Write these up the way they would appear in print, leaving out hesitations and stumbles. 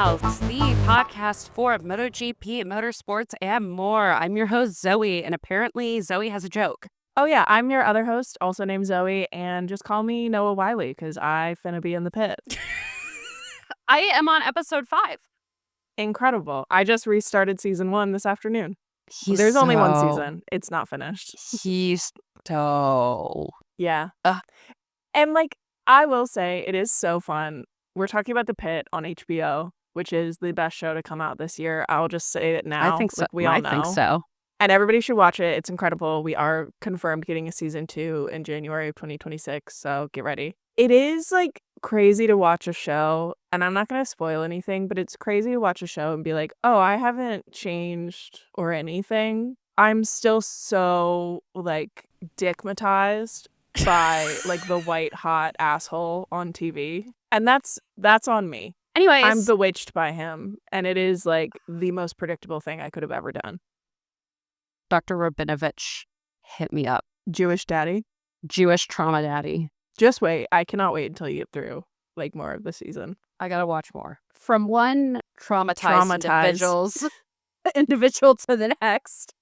Mouths, the podcast for MotoGP, motorsports, and more. I'm your host, Zoe, and apparently Zoe has a joke. Oh, yeah, I'm your other host, also named Zoe, and just call me Noah Wiley, because I finna be in the pit. I am on episode 5. Incredible. I just restarted season 1 this afternoon. There's only one season. It's not finished. He's so... Yeah. And, I will say, it is so fun. We're talking about The Pit on HBO, which is the best show to come out this year. I'll just say it now. I think so. We all know. I think so. And everybody should watch it. It's incredible. We are confirmed getting a season 2 in January of 2026, so get ready. It is, crazy to watch a show, and I'm not going to spoil anything, but it's crazy to watch a show and be like, oh, I haven't changed or anything. I'm still so, dickmatized by, the white hot asshole on TV. And that's on me. Anyways. I'm bewitched by him, and it is, the most predictable thing I could have ever done. Dr. Rabinovich, hit me up. Jewish daddy? Jewish trauma daddy. Just wait. I cannot wait until you get through, more of the season. I gotta watch more. From one traumatized individual to the next.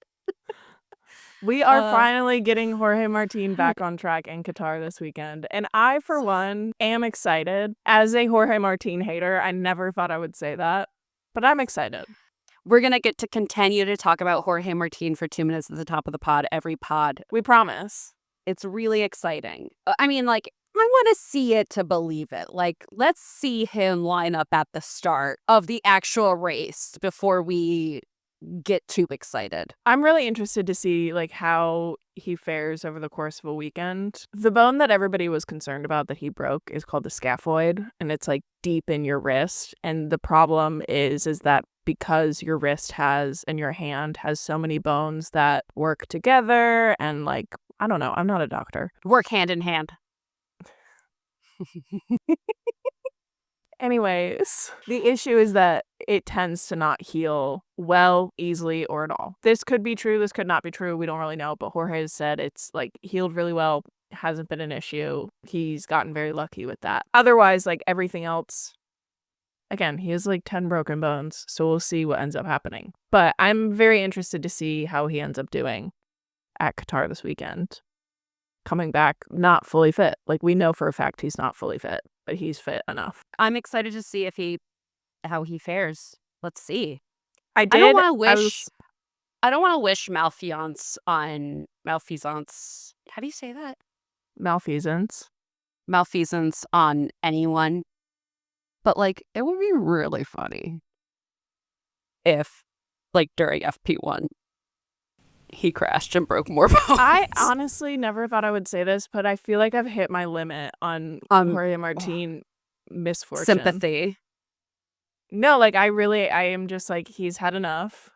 We are finally getting Jorge Martin back on track in Qatar this weekend. And I, for one, am excited. As a Jorge Martin hater, I never thought I would say that. But I'm excited. We're going to get to continue to talk about Jorge Martin for 2 minutes at the top of the pod, every pod. We promise. It's really exciting. I want to see it to believe it. Let's see him line up at the start of the actual race before we get too excited. I'm really interested to see how he fares over the course of a weekend. The bone that everybody was concerned about that he broke is called the scaphoid, and it's deep in your wrist. And the problem is that because your wrist and your hand has so many bones that work together and I don't know, I'm not a doctor. Work hand in hand. Anyways, the issue is that it tends to not heal well, easily, or at all. This could be true. This could not be true. We don't really know. But Jorge has said it's healed really well. Hasn't been an issue. He's gotten very lucky with that. Otherwise, everything else, again, he has 10 broken bones. So we'll see what ends up happening. But I'm very interested to see how he ends up doing at Qatar this weekend. Coming back not fully fit. We know for a fact he's not fully fit, but he's fit enough. I'm excited to see how he fares. Let's see. I don't want to wish malfeasance on malfeasance. How do you say that? Malfeasance. Malfeasance on anyone. But it would be really funny if during FP1 he crashed and broke more bones. I honestly never thought I would say this, but I feel like I've hit my limit on Jorge Martin misfortune. Sympathy. No, I am just he's had enough.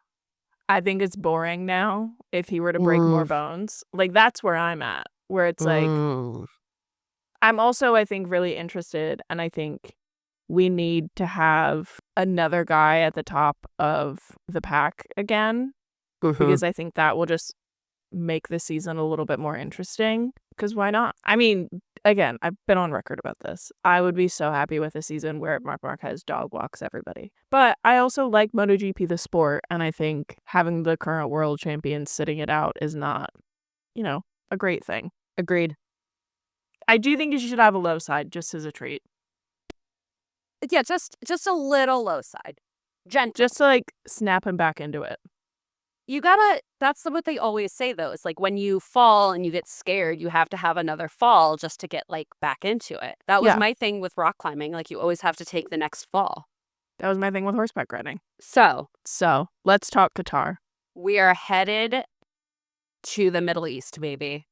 I think it's boring now if he were to break more bones. That's where I'm at, where it's I'm also, I think, really interested, and I think we need to have another guy at the top of the pack again. Because I think that will just make the season a little bit more interesting. Because why not? Again, I've been on record about this. I would be so happy with a season where Marc Marquez dog walks everybody. But I also like MotoGP, the sport. And I think having the current world champion sitting it out is not, a great thing. Agreed. I do think you should have a low side just as a treat. Yeah, just a little low side. Gentle. Just to snap him back into it. That's what they always say, though. It's when you fall and you get scared, you have to have another fall just to get back into it. That was my thing with rock climbing. You always have to take the next fall. That was my thing with horseback riding. So let's talk Qatar. We are headed to the Middle East, baby.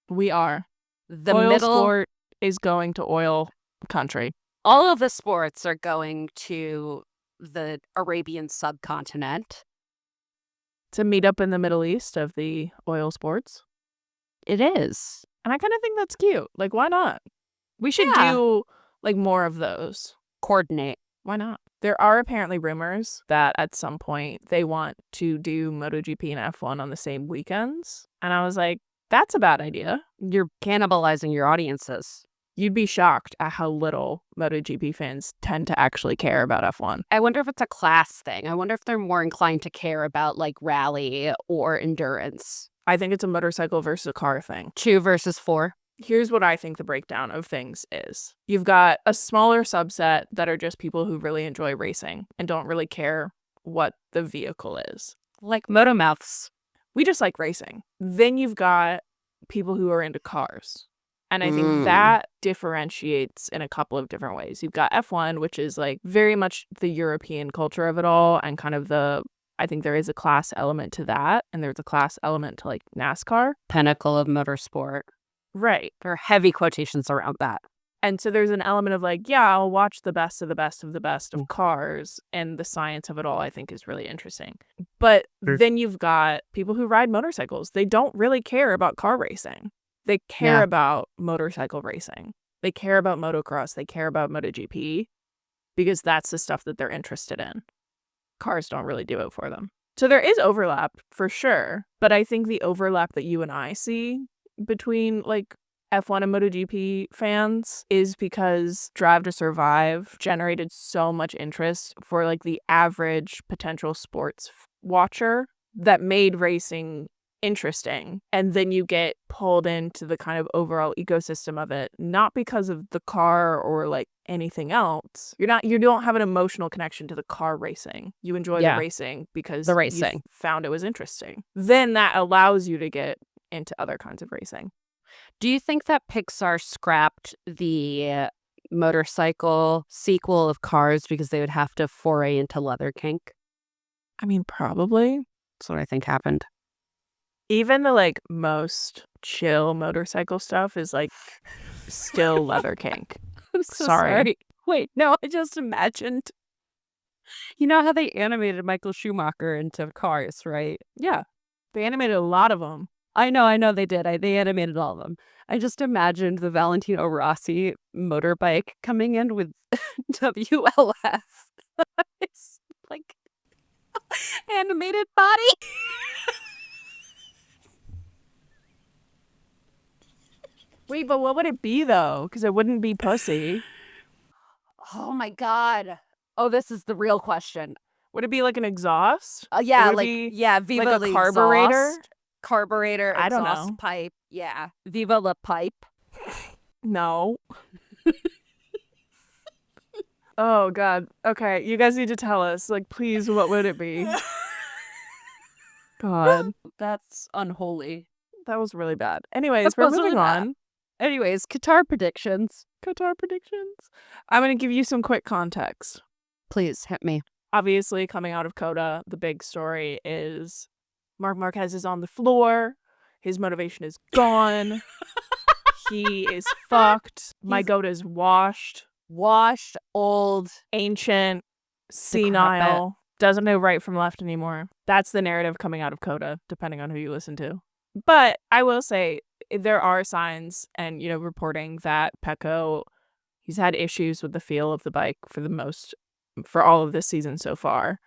We are. Sport is going to oil country. All of the sports are going to the Arabian subcontinent. To meet up in the Middle East of the oil sports. It is. And I kind of think that's cute. Why not? We should do, more of those. Coordinate. Why not? There are apparently rumors that at some point they want to do MotoGP and F1 on the same weekends. And I was like, that's a bad idea. You're cannibalizing your audiences. You'd be shocked at how little MotoGP fans tend to actually care about F1. I wonder if it's a class thing. I wonder if they're more inclined to care about like rally or endurance. I think it's a motorcycle versus a car thing. 2 versus 4. Here's what I think the breakdown of things is. You've got a smaller subset that are just people who really enjoy racing and don't really care what the vehicle is. Like motomouths. We just like racing. Then you've got people who are into cars. And I think that differentiates in a couple of different ways. You've got F1, which is like very much the European culture of it all, and kind of I think there is a class element to that, and there's a class element to like NASCAR. Pinnacle of motorsport. Right. There are heavy quotations around that. And so there's an element of like, yeah, I'll watch the best of the best of the best of cars, and the science of it all I think is really interesting. But then you've got people who ride motorcycles. They don't really care about car racing. They care about motorcycle racing. They care about motocross. They care about MotoGP because that's the stuff that they're interested in. Cars don't really do it for them. So there is overlap for sure. But I think the overlap that you and I see between like F1 and MotoGP fans is because Drive to Survive generated so much interest for like the average potential sports watcher that made racing interesting. And then you get pulled into the kind of overall ecosystem of it, not because of the car or like anything else. You don't have an emotional connection to the car racing. You enjoy the racing because you found it was interesting. Then that allows you to get into other kinds of racing. Do you think that Pixar scrapped the motorcycle sequel of Cars because they would have to foray into leather kink? I mean, probably. That's what I think happened. Even the like most chill motorcycle stuff is like still leather kink. I'm so sorry. Wait, no, I just imagined. You know how they animated Michael Schumacher into Cars, right? Yeah. They animated a lot of them. I know they did. They animated all of them. I just imagined the Valentino Rossi motorbike coming in with WLF. It's like animated body. Wait, but what would it be though? Because it wouldn't be pussy. Oh my God. Oh, this is the real question. Would it be like an exhaust? Yeah, Viva like a carburetor. Carburetor, I don't exhaust know. pipe. Yeah. Viva la pipe. No. Oh, God. Okay, you guys need to tell us. Like, please, what would it be? God. That's unholy. That was really bad. Anyways, we're moving on. Anyways, Qatar predictions. I'm going to give you some quick context. Please, hit me. Obviously, coming out of COTA, the big story is Marc Marquez is on the floor. His motivation is gone. He is fucked. My goat is washed. Washed, old, ancient, senile. Doesn't know right from left anymore. That's the narrative coming out of COTA, depending on who you listen to. But I will say there are signs and, reporting that Pecco, he's had issues with the feel of the bike for all of this season so far.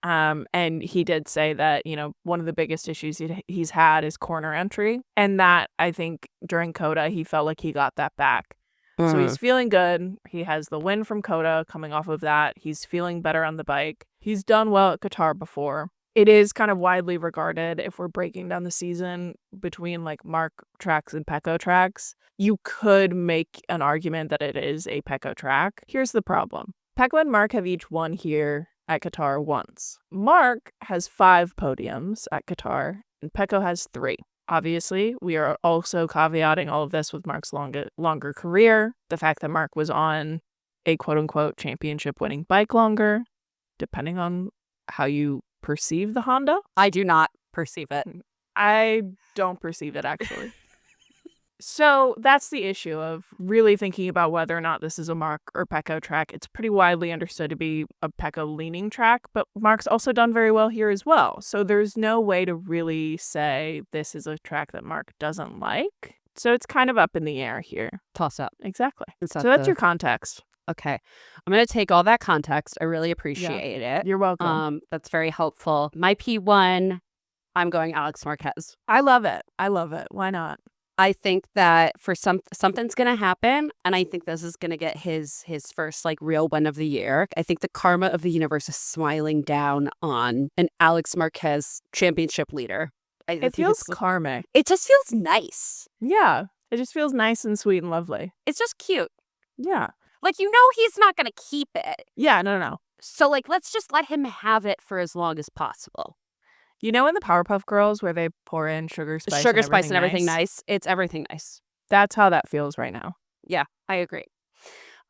And he did say that, one of the biggest issues he's had is corner entry. And that, I think, during COTA, he felt like he got that back. So he's feeling good. He has the win from COTA coming off of that. He's feeling better on the bike. He's done well at Qatar before. It is kind of widely regarded, if we're breaking down the season between like Marc tracks and Pecco tracks, you could make an argument that it is a Pecco track. Here's the problem. Pecco and Marc have each won here at Qatar once. Marc has 5 podiums at Qatar, and Pecco has 3. Obviously, we are also caveating all of this with Marc's longer career, the fact that Marc was on a quote-unquote championship-winning bike longer, depending on how you perceive the Honda. I do not perceive it. I don't perceive it, actually. So that's the issue of really thinking about whether or not this is a Marc or Pecco track. It's pretty widely understood to be a Pecco-leaning track, but Marc's also done very well here as well. So there's no way to really say this is a track that Marc doesn't like. So it's kind of up in the air here. Toss up. Exactly. So that's your context. Okay. I'm going to take all that context. I really appreciate it. You're welcome. That's very helpful. My P1, I'm going Alex Marquez. I love it. Why not? I think that for something's going to happen, and I think this is going to get his first like real win of the year. I think the karma of the universe is smiling down on an Alex Marquez championship leader. It feels karmic. It just feels nice. Yeah. It just feels nice and sweet and lovely. It's just cute. Yeah. Like, he's not going to keep it. Yeah, no. So, like, let's just let him have it for as long as possible. In the Powerpuff Girls where they pour in sugar, spice, and everything nice? It's everything nice. That's how that feels right now. Yeah, I agree.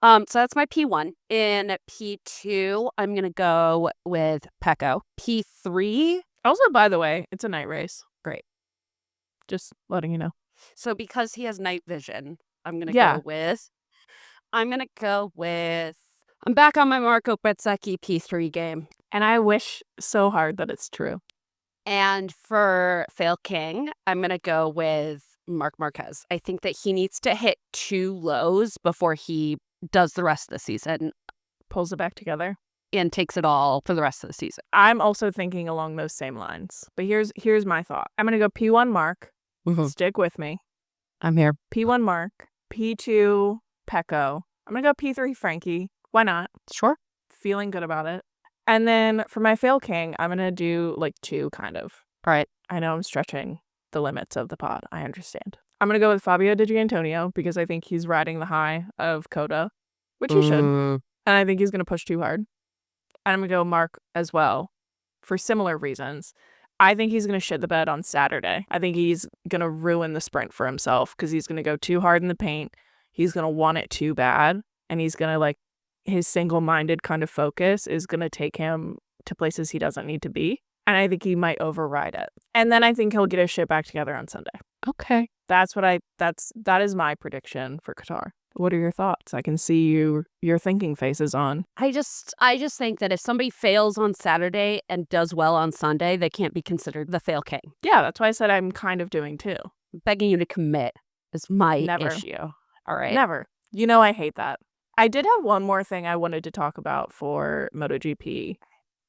So that's my P1. In P2, I'm going to go with Pecco. P3. Also, by the way, it's a night race. Great. Just letting you know. So because he has night vision, I'm going to go with... I'm back on my Marco Bezzecchi P3 game. And I wish so hard that it's true. And for Fail King, I'm going to go with Marc Marquez. I think that he needs to hit 2 lows before he does the rest of the season. Pulls it back together. And takes it all for the rest of the season. I'm also thinking along those same lines. But here's my thought. I'm going to go P1 Marc. Mm-hmm. Stick with me. I'm here. P1 Marc. P2 Pecco. I'm going to go P3 Frankie. Why not? Sure. Feeling good about it. And then for my Fail King, I'm going to do like 2 kind of. All right. I know I'm stretching the limits of the pod. I understand. I'm going to go with Fabio Di Gianantonio because I think he's riding the high of Coda, which he should. And I think he's going to push too hard. And I'm going to go Marc as well for similar reasons. I think he's going to shit the bed on Saturday. I think he's going to ruin the sprint for himself because he's going to go too hard in the paint. He's going to want it too bad. And he's going to his single-minded kind of focus is going to take him to places he doesn't need to be. And I think he might override it. And then I think he'll get his shit back together on Sunday. Okay. That is my prediction for Qatar. What are your thoughts? I can see your thinking faces on. I just think that if somebody fails on Saturday and does well on Sunday, they can't be considered the Fail King. Yeah, that's why I said I'm kind of doing too. Begging you to commit is my issue. All right. Never. I hate that. I did have one more thing I wanted to talk about for MotoGP.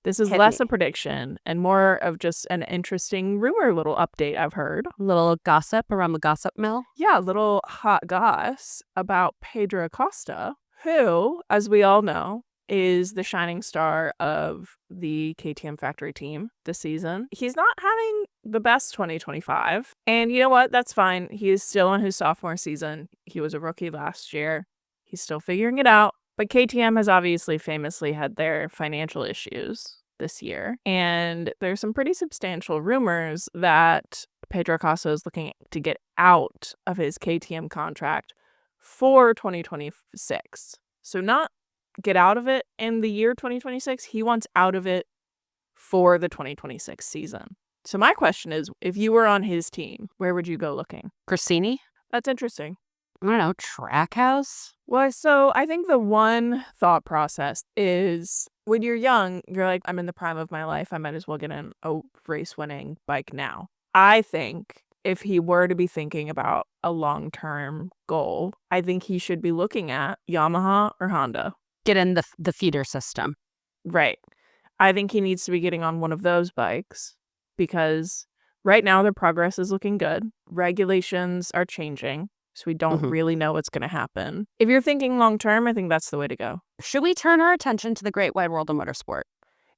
This is less a prediction and more of just an interesting rumor little update I've heard. A little gossip around the gossip mill? Yeah, a little hot goss about Pedro Acosta, who, as we all know, is the shining star of the KTM factory team this season. He's not having the best 2025. And you know what? That's fine. He is still in his sophomore season. He was a rookie last year. He's still figuring it out. But KTM has obviously famously had their financial issues this year. And there's some pretty substantial rumors that Pedro Acosta is looking to get out of his KTM contract for 2026. So not get out of it in the year 2026. He wants out of it for the 2026 season. So my question is, if you were on his team, where would you go looking? Gresini? That's interesting. I don't know, Trackhouse? Well, so I think the one thought process is when you're young, you're like, I'm in the prime of my life. I might as well get in a race-winning bike now. I think if he were to be thinking about a long-term goal, I think he should be looking at Yamaha or Honda. Get in the feeder system. Right. I think he needs to be getting on one of those bikes because right now their progress is looking good. Regulations are changing. So we don't really know what's going to happen. If you're thinking long term, I think that's the way to go. Should we turn our attention to the great wide world of motorsport?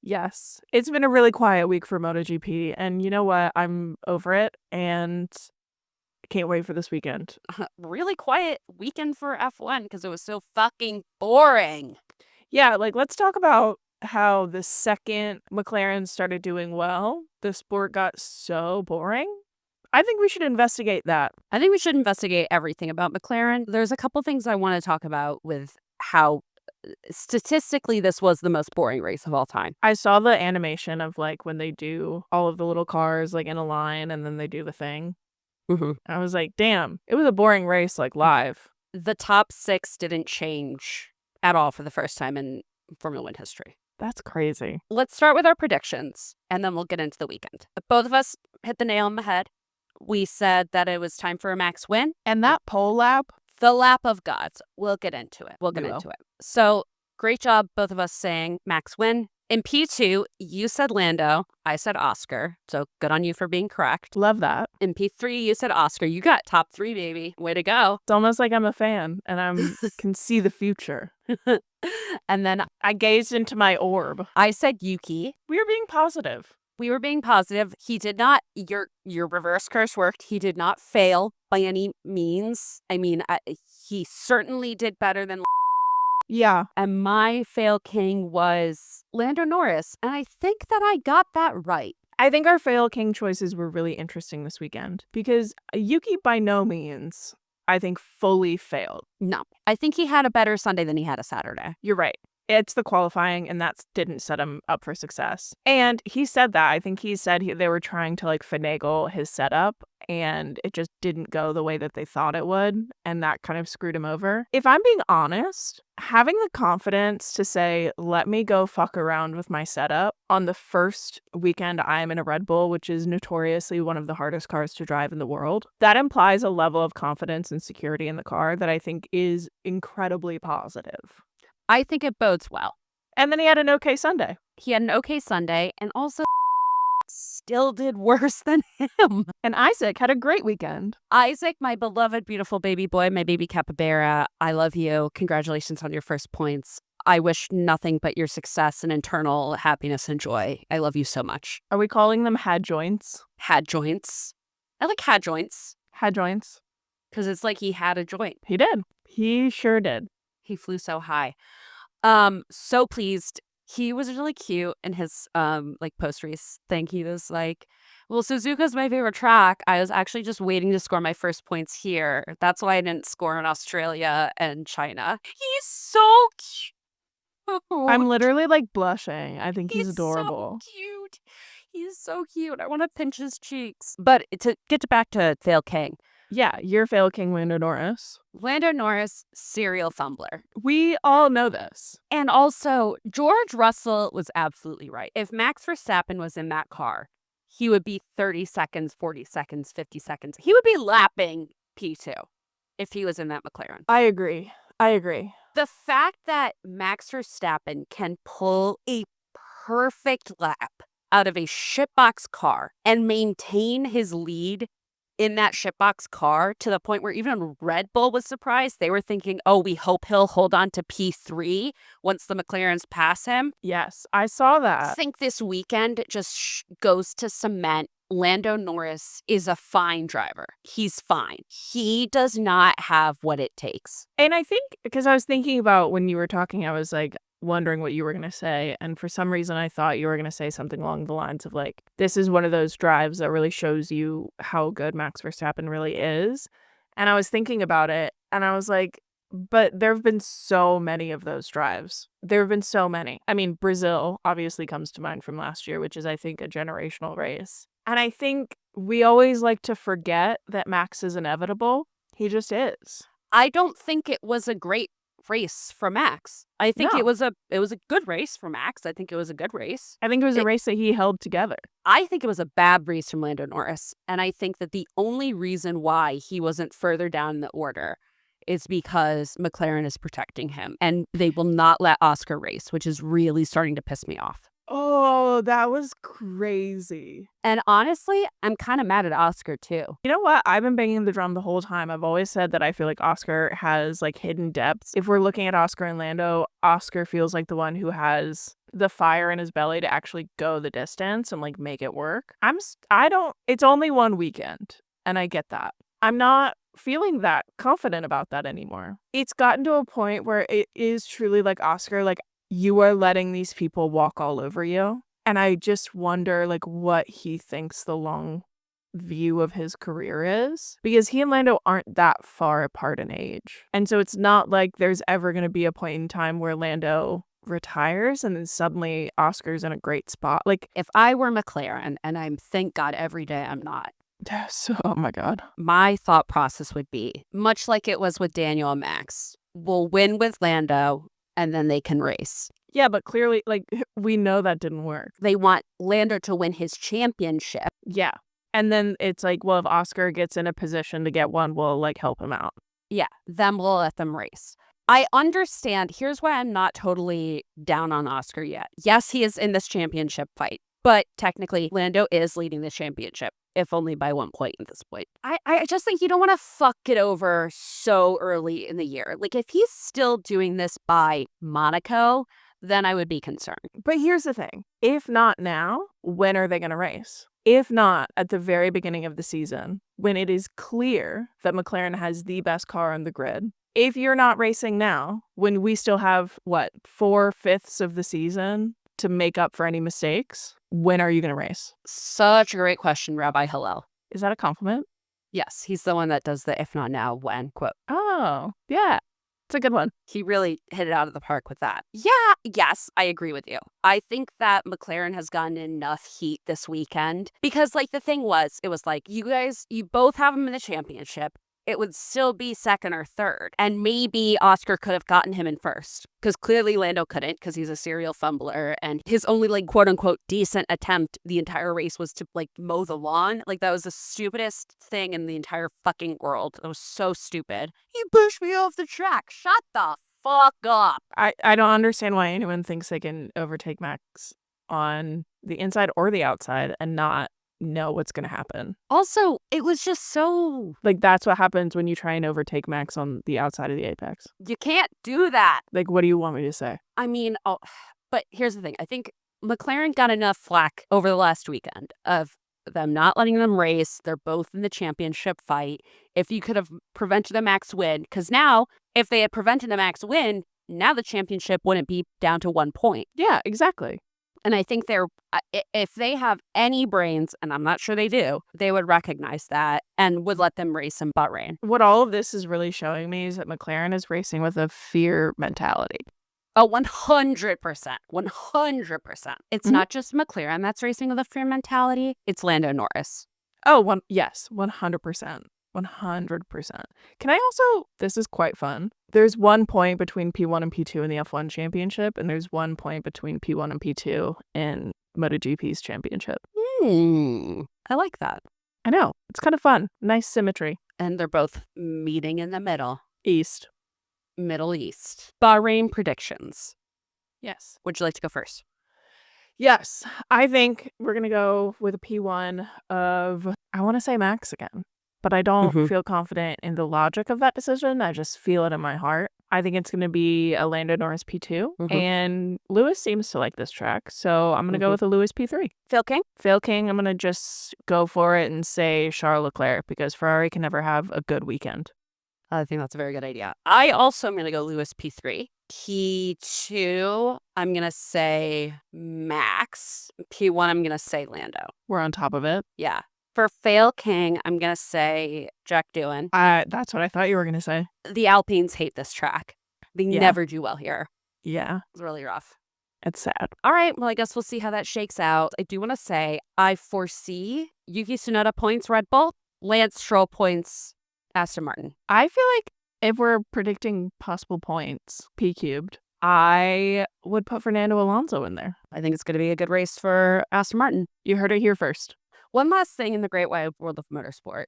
Yes. It's been a really quiet week for MotoGP. And you know what? I'm over it. And I can't wait for this weekend. Really quiet weekend for F1 because it was so fucking boring. Yeah, let's talk about how the second McLaren started doing well, the sport got so boring. I think we should investigate that. I think we should investigate everything about McLaren. There's a couple things I want to talk about with how statistically this was the most boring race of all time. I saw the animation of when they do all of the little cars in a line and then they do the thing. I was like, damn, it was a boring race live. The top 6 didn't change at all for the first time in Formula 1 history. That's crazy. Let's start with our predictions and then we'll get into the weekend. Both of us hit the nail on the head. We said that it was time for a Max win. And that pole lap? The lap of gods. We'll get into it. So great job, both of us saying Max win. In P2, you said Lando. I said Oscar. So good on you for being correct. Love that. In P3, you said Oscar. You got top 3, baby. Way to go. It's almost like I'm a fan and I can see the future. And then I gazed into my orb. I said Yuki. We were being positive. We were being positive. He did not, your reverse curse worked. He did not fail by any means. I mean, he certainly did better than. Yeah. And my fail king was Lando Norris. And I think that I got that right. I think our fail king choices were really interesting this weekend because Yuki by no means, I think, fully failed. No, I think he had a better Sunday than he had a Saturday. You're right. It's the qualifying, and that didn't set him up for success. And he said that. I think he said they were trying to like finagle his setup, and it just didn't go the way that they thought it would, and that kind of screwed him over. If I'm being honest, having the confidence to say, let me go fuck around with my setup on the first weekend I'm in a Red Bull, which is notoriously one of the hardest cars to drive in the world, that implies a level of confidence and security in the car that I think is incredibly positive. I think it bodes well. And then he had an okay Sunday. He had an okay Sunday, and also still did worse than him. And Isaac had a great weekend. Isaac, my beloved, beautiful baby boy, my baby capybara, I love you. Congratulations on your first points. I wish nothing but your success and internal happiness and joy. I love you so much. Are we calling them had joints? Had joints. I like had joints. Had joints. Because it's like he had a joint. He did. He sure did. He flew so high. So pleased. He was really cute in his like post-race thing. He was like, well, Suzuka's my favorite track. I was actually just waiting to score my first points here. That's why I didn't score in Australia and China. He's so cute. I'm literally like blushing. I think he's adorable. So cute. He's so cute. I want to pinch his cheeks. But to get back to Fail King. Yeah, your fail king, Lando Norris. Lando Norris, serial fumbler. We all know this. And also, George Russell was absolutely right. If Max Verstappen was in that car, he would be 30 seconds, 40 seconds, 50 seconds. He would be lapping P2 if he was in that McLaren. I agree. The fact that Max Verstappen can pull a perfect lap out of a shitbox car and maintain his lead in that shitbox car to the point where even Red Bull was surprised. They were thinking, oh, we hope he'll hold on to P3 once the McLarens pass him. Yes, I saw that. I think this weekend just goes to cement Lando Norris is a fine driver. He's fine. He does not have what it takes. And I think, because I was thinking about when you were talking, I was like, wondering what you were going to say. And for some reason, I thought you were going to say something along the lines of like, this is one of those drives that really shows you how good Max Verstappen really is. And I was thinking about it and I was like, but there have been so many of those drives. There have been so many. I mean, Brazil obviously comes to mind from last year, which is, I think, a generational race. And I think we always like to forget that Max is inevitable. He just is. I don't think it was a great race for Max. I think it was a good race for Max. I think it was a good race. I think it was a race that he held together. I think it was a bad race from Lando Norris. And I think that the only reason why he wasn't further down in the order is because McLaren is protecting him. And they will not let Oscar race, which is really starting to piss me off. Oh, that was crazy. And honestly, I'm kind of mad at Oscar too. You know what? I've been banging the drum the whole time. I've always said that I feel like Oscar has like hidden depths. If we're looking at Oscar and Lando, Oscar feels like the one who has the fire in his belly to actually go the distance and like make it work. It's only one weekend and I get that. I'm not feeling that confident about that anymore. It's gotten to a point where it is truly like Oscar, like you are letting these people walk all over you. And I just wonder like what he thinks the long view of his career is, because he and Lando aren't that far apart in age. And so it's not like there's ever going to be a point in time where Lando retires and then suddenly Oscar's in a great spot. Like if I were McLaren, and I'm thank God every day I'm not. Yes. Oh my God. My thought process would be much like it was with Daniel and Max. We'll win with Lando and then they can race. Yeah, but clearly, like, we know that didn't work. They want Lando to win his championship. Yeah. And then it's like, well, if Oscar gets in a position to get one, we'll, like, help him out. Yeah, then we'll let them race. I understand. Here's why I'm not totally down on Oscar yet. Yes, he is in this championship fight, but technically Lando is leading the championship, if only by 1 point at this point. I just think you don't want to fuck it over so early in the year. Like, if he's still doing this by Monaco, then I would be concerned. But here's the thing. If not now, when are they going to race? If not at the very beginning of the season, when it is clear that McLaren has the best car on the grid, if you're not racing now, when we still have, 4/5 of the season to make up for any mistakes, when are you going to race? Such a great question, Rabbi Hillel. Is that a compliment? Yes, he's the one that does the if not now, when quote. Oh, yeah. It's a good one. He really hit it out of the park with that. Yeah, yes, I agree with you. I think that McLaren has gotten enough heat this weekend because, like, the thing was, it was like, you both have him in the championship. It would still be second or third. And maybe Oscar could have gotten him in first because clearly Lando couldn't because he's a serial fumbler. And his only, like, quote unquote, decent attempt the entire race was to, like, mow the lawn. Like, that was the stupidest thing in the entire fucking world. That was so stupid. He pushed me off the track. Shut the fuck up. I don't understand why anyone thinks they can overtake Max on the inside or the outside and not know what's going to happen. Also, it was just so... Like, that's what happens when you try and overtake Max on the outside of the apex. You can't do that. Like, what do you want me to say? I mean, but here's the thing. I think McLaren got enough flack over the last weekend of them not letting them race. They're both in the championship fight. If you could have prevented a Max win, because now, if they had prevented a Max win, now the championship wouldn't be down to 1 point. Yeah, exactly. And I think if they have any brains, and I'm not sure they do, they would recognize that and would let them race in Bahrain. What all of this is really showing me is that McLaren is racing with a fear mentality. Oh, 100%. 100%. It's not just McLaren that's racing with a fear mentality. It's Lando Norris. Oh, yes, 100%. 100%. Can I also, this is quite fun. There's 1 point between P1 and P2 in the F1 championship, and there's 1 point between P1 and P2 in MotoGP's championship. I like that. I know. It's kind of fun. Nice symmetry. And they're both meeting in the middle. Middle East. Bahrain predictions. Yes. Would you like to go first? Yes. I think we're going to go with a P1 of, I want to say Max again. But I don't feel confident in the logic of that decision. I just feel it in my heart. I think it's going to be a Lando Norris P2. And Lewis seems to like this track. So I'm going to go with a Lewis P3. Phil King? Phil King, I'm going to just go for it and say Charles Leclerc because Ferrari can never have a good weekend. I think that's a very good idea. I also am going to go Lewis P3. P2, I'm going to say Max. P1, I'm going to say Lando. We're on top of it. Yeah. For Fail King, I'm going to say Jack Doohan. That's what I thought you were going to say. The Alpines hate this track. They never do well here. Yeah. It's really rough. It's sad. All right. Well, I guess we'll see how that shakes out. I do want to say I foresee Yuki Tsunoda points Red Bull, Lance Stroll points Aston Martin. I feel like if we're predicting possible points, P cubed, I would put Fernando Alonso in there. I think it's going to be a good race for Aston Martin. You heard it here first. One last thing in the great wide world of motorsport.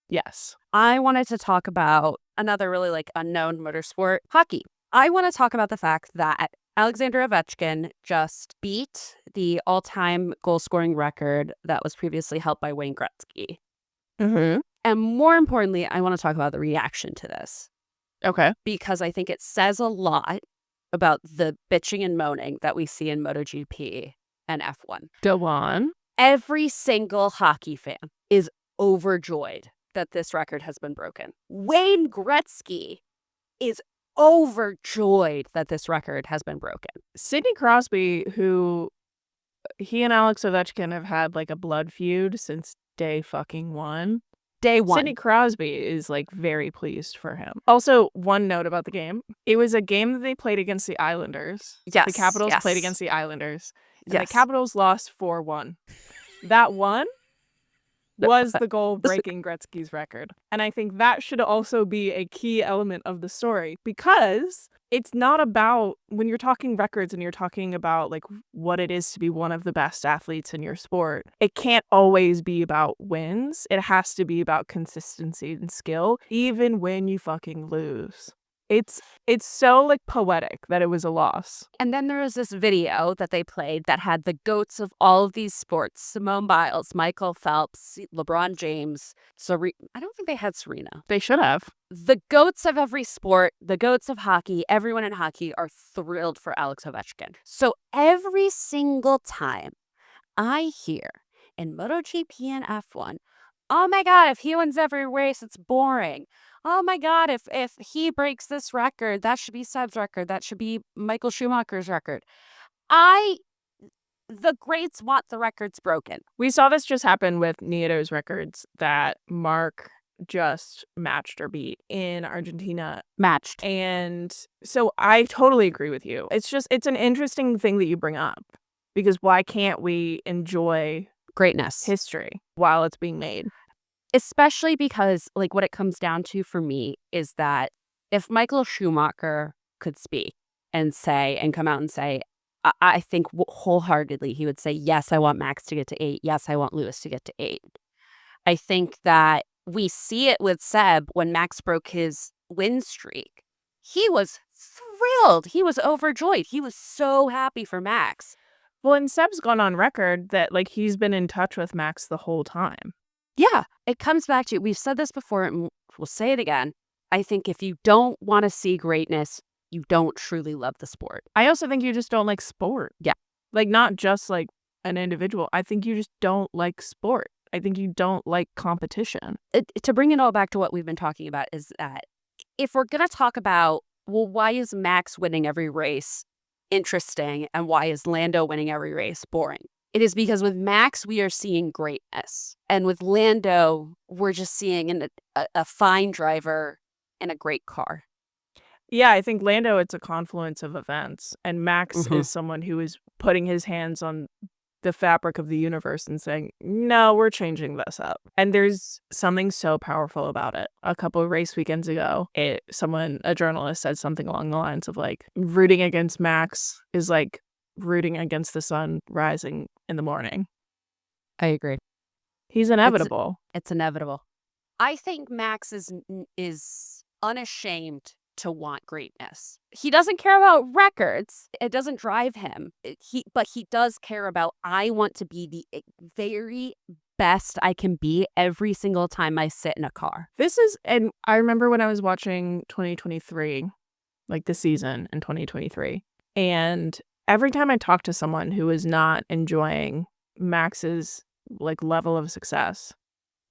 Yes. I wanted to talk about another really unknown motorsport, hockey. I want to talk about the fact that Alexander Ovechkin just beat the all-time goal-scoring record that was previously held by Wayne Gretzky. And more importantly, I want to talk about the reaction to this. Okay. Because I think it says a lot about the bitching and moaning that we see in MotoGP and F1. Go on. Every single hockey fan is overjoyed that this record has been broken. Wayne Gretzky is overjoyed that this record has been broken. Sidney Crosby, who he and Alex Ovechkin have had a blood feud since day fucking one. Day one. Sidney Crosby is very pleased for him. Also, one note about the game. It was a game that they played against the Islanders. Yes. The Capitals played against the Islanders. And the Capitals lost 4-1. That one was the goal breaking Gretzky's record. And I think that should also be a key element of the story because it's not about, when you're talking records and you're talking about what it is to be one of the best athletes in your sport, it can't always be about wins. It has to be about consistency and skill, even when you fucking lose. It's so like poetic that it was a loss. And then there was this video that they played that had the goats of all of these sports: Simone Biles, Michael Phelps, LeBron James, I don't think they had Serena. They should have. The goats of every sport, the goats of hockey, everyone in hockey are thrilled for Alex Ovechkin. So every single time I hear in MotoGP and F1, oh my God, if he wins every race, it's boring. Oh my God, if he breaks this record, that should be Seb's record. That should be Michael Schumacher's record. The greats want the records broken. We saw this just happen with Nieto's records that Mark just matched or beat in Argentina. Matched. And so I totally agree with you. It's an interesting thing that you bring up, because why can't we enjoy Greatness. History while it's being made? Especially because, like, what it comes down to for me is that if Michael Schumacher could speak and come out and say, I think wholeheartedly he would say, yes, I want Max to get to 8. Yes, I want Lewis to get to 8. I think that we see it with Seb when Max broke his win streak. He was thrilled. He was overjoyed. He was so happy for Max. Well, and Seb's gone on record that, like, he's been in touch with Max the whole time. Yeah, it comes back to, we've said this before and we'll say it again. I think if you don't want to see greatness, you don't truly love the sport. I also think you just don't like sport. Yeah. Like, not just like an individual. I think you just don't like sport. I think you don't like competition. To bring it all back to what we've been talking about is that if we're going to talk about, well, why is Max winning every race interesting and why is Lando winning every race boring? It is because with Max, we are seeing greatness. And with Lando, we're just seeing a fine driver in a great car. Yeah, I think Lando, it's a confluence of events. And Max is someone who is putting his hands on the fabric of the universe and saying, no, we're changing this up. And there's something so powerful about it. A couple of race weekends ago, a journalist said something along the lines of, like, rooting against Max is like rooting against the sun rising in the morning. I agree. He's inevitable. It's inevitable. I think Max is unashamed to want greatness. He doesn't care about records. It doesn't drive him. But he does care about, I want to be the very best I can be every single time I sit in a car. And I remember when I was watching 2023, like the season in 2023, and every time I talked to someone who was not enjoying Max's, like, level of success,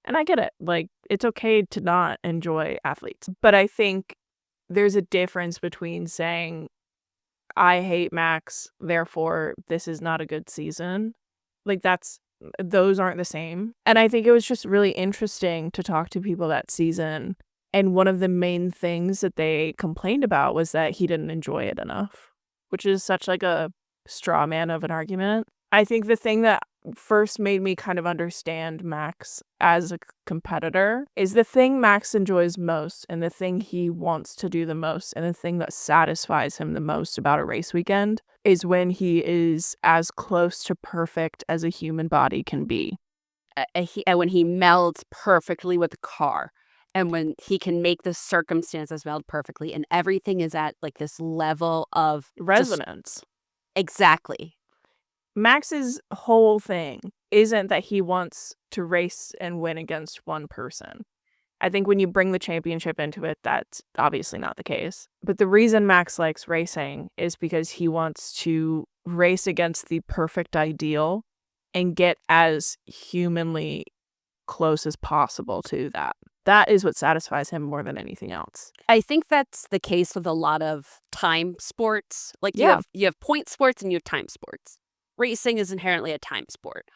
and I get it, like, it's okay to not enjoy athletes, but I think there's a difference between saying, I hate Max, therefore this is not a good season. Like, those aren't the same. And I think it was just really interesting to talk to people that season. And one of the main things that they complained about was that he didn't enjoy it enough, which is such like a straw man of an argument. I think the thing that first made me kind of understand Max as a competitor is the thing Max enjoys most and the thing he wants to do the most and the thing that satisfies him the most about a race weekend is when he is as close to perfect as a human body can be. When he melds perfectly with the car, and when he can make the circumstances meld perfectly and everything is at, like, this level of resonance. Exactly. Max's whole thing isn't that he wants to race and win against one person. I think when you bring the championship into it, that's obviously not the case. But the reason Max likes racing is because he wants to race against the perfect ideal and get as humanly close as possible to that. That is what satisfies him more than anything else. I think that's the case with a lot of time sports. Like, you have point sports and you have time sports. Racing is inherently a time sport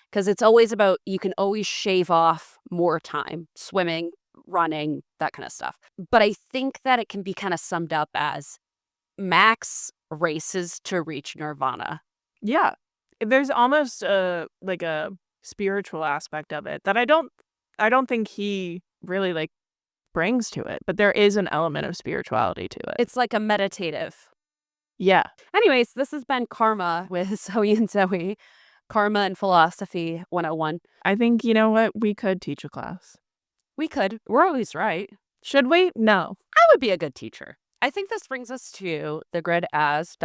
because it's always about, you can always shave off more time, swimming, running, that kind of stuff. But I think that it can be kind of summed up as Max races to reach nirvana. Yeah. There's almost a spiritual aspect of it that I don't think he really, like, brings to it, but there is an element of spirituality to it. It's like a meditative. Yeah. Anyways, this has been Karma with Zoe and Zoë. Karma and Philosophy 101. I think, you know what? We could teach a class. We could. We're always right. Should we? No. I would be a good teacher. I think this brings us to the grid as ...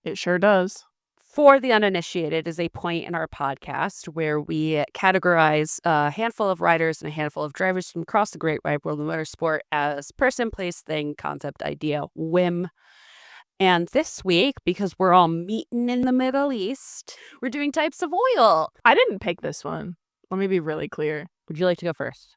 It sure does. For the uninitiated is a point in our podcast where we categorize a handful of riders and a handful of drivers from across the great wide world of motorsport as person, place, thing, concept, idea, whim. And this week, because we're all meeting in the Middle East, we're doing types of oil. I didn't pick this one. Let me be really clear. Would you like to go first?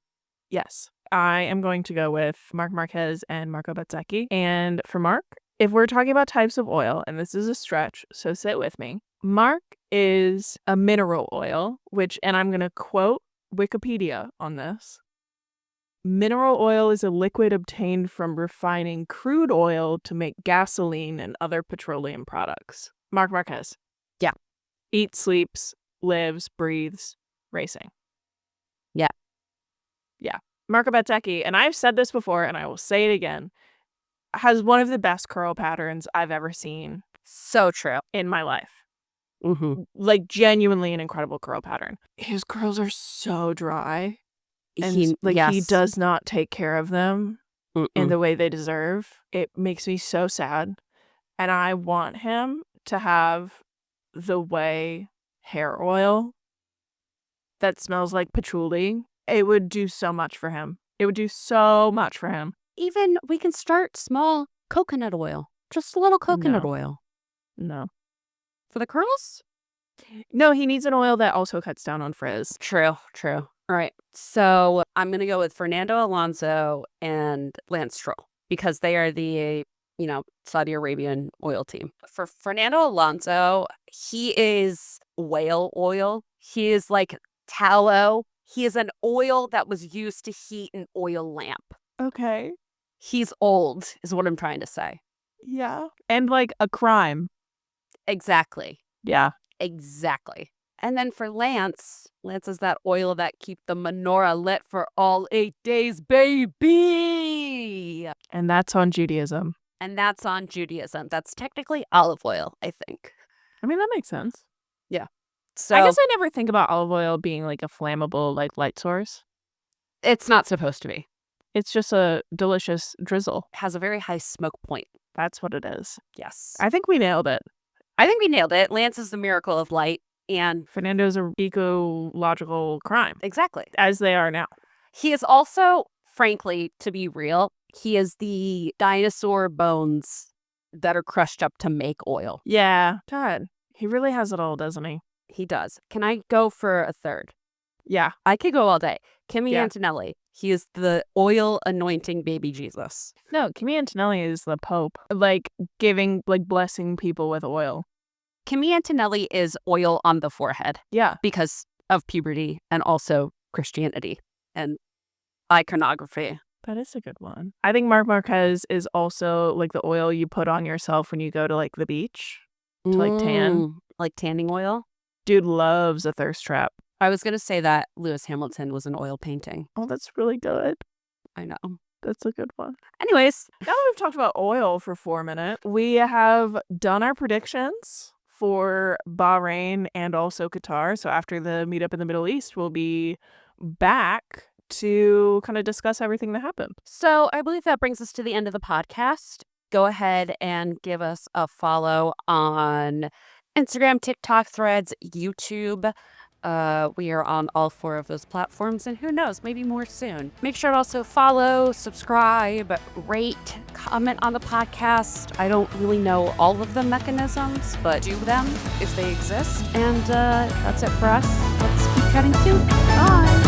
Yes. I am going to go with Marc Marquez and Marco Bezzecchi. And for Marc, if we're talking about types of oil, and this is a stretch, so sit with me, Marc is a mineral oil, and I'm going to quote Wikipedia on this. Mineral oil is a liquid obtained from refining crude oil to make gasoline and other petroleum products. Marc Marquez. Yeah. Eats, sleeps, lives, breathes, racing. Yeah. Yeah. Marco Bezzecchi, and I've said this before and I will say it again, has one of the best curl patterns I've ever seen. So true. In my life. Mm-hmm. Like, genuinely an incredible curl pattern. His curls are so dry. And he does not take care of them in the way they deserve. It makes me so sad. And I want him to have the way hair oil that smells like patchouli. It would do so much for him. It would do so much for him. Even we can start small coconut oil. Just a little coconut oil. No. For the curls? No, he needs an oil that also cuts down on frizz. True. All right. So I'm going to go with Fernando Alonso and Lance Stroll because they are the, Saudi Arabian oil team. For Fernando Alonso, he is whale oil. He is like tallow. He is an oil that was used to heat an oil lamp. Okay. He's old, is what I'm trying to say. Yeah. And like a crime. Exactly. Yeah. Exactly. And then for Lance is that oil that keep the menorah lit for all 8 days, baby. And that's on Judaism. That's technically olive oil, I think. I mean, that makes sense. Yeah. So I guess I never think about olive oil being like a flammable light source. It's not supposed to be. It's just a delicious drizzle. It has a very high smoke point. That's what it is. Yes. I think we nailed it. Lance is the miracle of light, and Fernando's an ecological crime. Exactly. As they are now. He is also, frankly, to be real, he is the dinosaur bones that are crushed up to make oil. Yeah. God, he really has it all, doesn't he? He does. Can I go for a third? Yeah. I could go all day. Kimi Antonelli. He is the oil anointing baby Jesus. No, Kimi Antonelli is the Pope. Blessing people with oil. Kimi Antonelli is oil on the forehead. Yeah. Because of puberty and also Christianity and iconography. That is a good one. I think Marc Marquez is also like the oil you put on yourself when you go to like the beach to tan. Like tanning oil? Dude loves a thirst trap. I was going to say that Lewis Hamilton was an oil painting. Oh, that's really good. I know. That's a good one. Anyways. Now that we've talked about oil for 4 minutes, we have done our predictions for Bahrain and also Qatar. So after the meetup in the Middle East, we'll be back to kind of discuss everything that happened. So I believe that brings us to the end of the podcast. Go ahead and give us a follow on Instagram, TikTok, Threads, YouTube. We are on all 4 of those platforms, and who knows, maybe more soon. Make sure to also follow, subscribe, rate, comment on the podcast. I don't really know all of the mechanisms, but do them if they exist. And that's it for us. Let's keep chatting soon. Bye.